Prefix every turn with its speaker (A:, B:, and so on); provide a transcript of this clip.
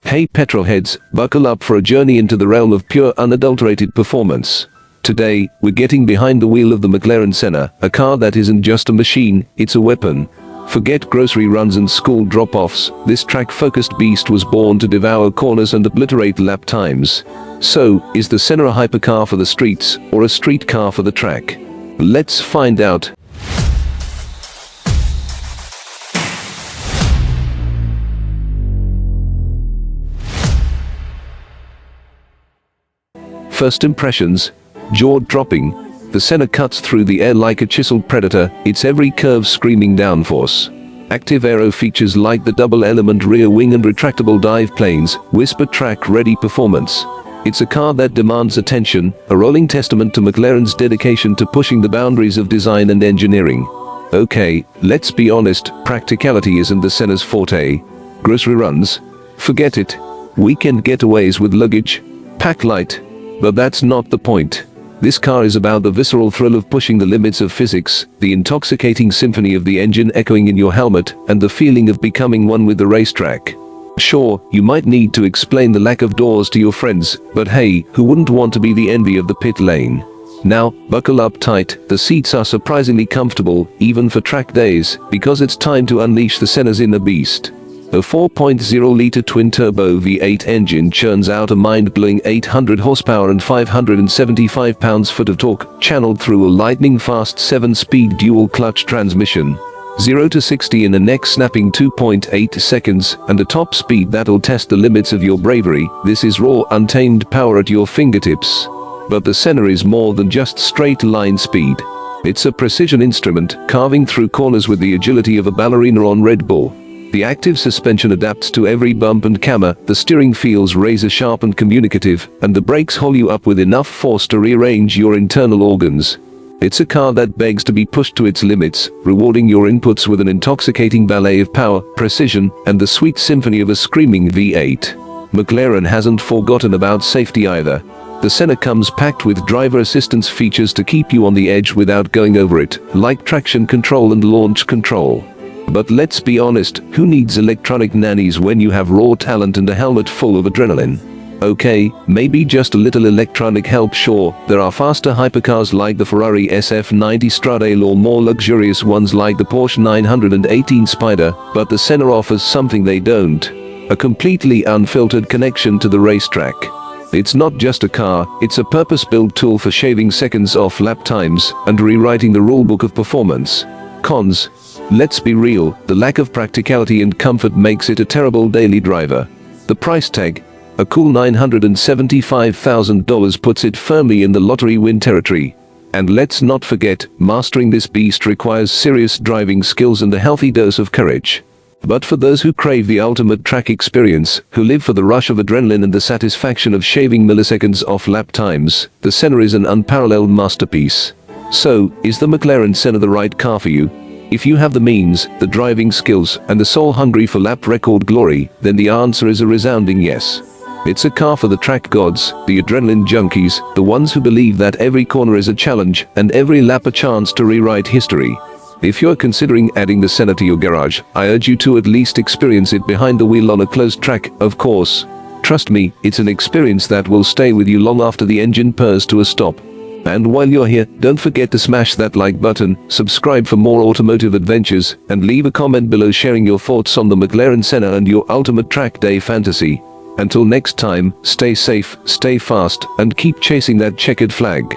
A: Hey petrolheads, buckle up for a journey into the realm of pure unadulterated performance. Today, we're getting behind the wheel of the McLaren Senna, a car that isn't just a machine, it's a weapon. Forget grocery runs and school drop-offs, this track-focused beast was born to devour corners and obliterate lap times. So, is the Senna a hypercar for the streets, or a street car for the track? Let's find out. First impressions, jaw-dropping. The Senna cuts through the air like a chiseled predator, its every curve screaming downforce. Active aero features like the double-element rear wing and retractable dive planes whisper track-ready performance. It's a car that demands attention, a rolling testament to McLaren's dedication to pushing the boundaries of design and engineering. Okay, let's be honest, practicality isn't the Senna's forte. Grocery runs? Forget it. Weekend getaways with luggage? Pack light. But that's not the point. This car is about the visceral thrill of pushing the limits of physics, the intoxicating symphony of the engine echoing in your helmet, and the feeling of becoming one with the racetrack. Sure, you might need to explain the lack of doors to your friends, but hey, who wouldn't want to be the envy of the pit lane? Now, buckle up tight, the seats are surprisingly comfortable, even for track days, because it's time to unleash the Senna's inner beast. A 4.0-liter twin-turbo V8 engine churns out a mind-blowing 800 horsepower and 575 pounds-foot of torque, channeled through a lightning-fast 7-speed dual-clutch transmission. 0 to 60 in a neck-snapping 2.8 seconds, and a top speed that'll test the limits of your bravery. This is raw, untamed power at your fingertips. But the Senna is more than just straight-line speed. It's a precision instrument, carving through corners with the agility of a ballerina on Red Bull. The active suspension adapts to every bump and camber, the steering feels razor-sharp and communicative, and the brakes haul you up with enough force to rearrange your internal organs. It's a car that begs to be pushed to its limits, rewarding your inputs with an intoxicating ballet of power, precision, and the sweet symphony of a screaming V8. McLaren hasn't forgotten about safety either. The Senna comes packed with driver assistance features to keep you on the edge without going over it, like traction control and launch control. But let's be honest, who needs electronic nannies when you have raw talent and a helmet full of adrenaline? Okay, maybe just a little electronic help, sure, there are faster hypercars like the Ferrari SF90 Stradale or more luxurious ones like the Porsche 918 Spider, but the Senna offers something they don't. A completely unfiltered connection to the racetrack. It's not just a car, it's a purpose-built tool for shaving seconds off lap times and rewriting the rulebook of performance. Cons. Let's be real, the lack of practicality and comfort makes it a terrible daily driver. The price tag, a cool $975,000, puts it firmly in the lottery win territory. And let's not forget, mastering this beast requires serious driving skills and a healthy dose of courage. But for those who crave the ultimate track experience, who live for the rush of adrenaline and the satisfaction of shaving milliseconds off lap times, the Senna is an unparalleled masterpiece. So, is the McLaren Senna the right car for you? If you have the means, the driving skills, and the soul hungry for lap record glory, then the answer is a resounding yes. It's a car for the track gods, the adrenaline junkies, the ones who believe that every corner is a challenge, and every lap a chance to rewrite history. If you're considering adding the Senna to your garage, I urge you to at least experience it behind the wheel on a closed track, of course. Trust me, it's an experience that will stay with you long after the engine purrs to a stop. And while you're here, don't forget to smash that like button, subscribe for more automotive adventures, and leave a comment below sharing your thoughts on the McLaren Senna and your ultimate track day fantasy. Until next time, stay safe, stay fast, and keep chasing that checkered flag.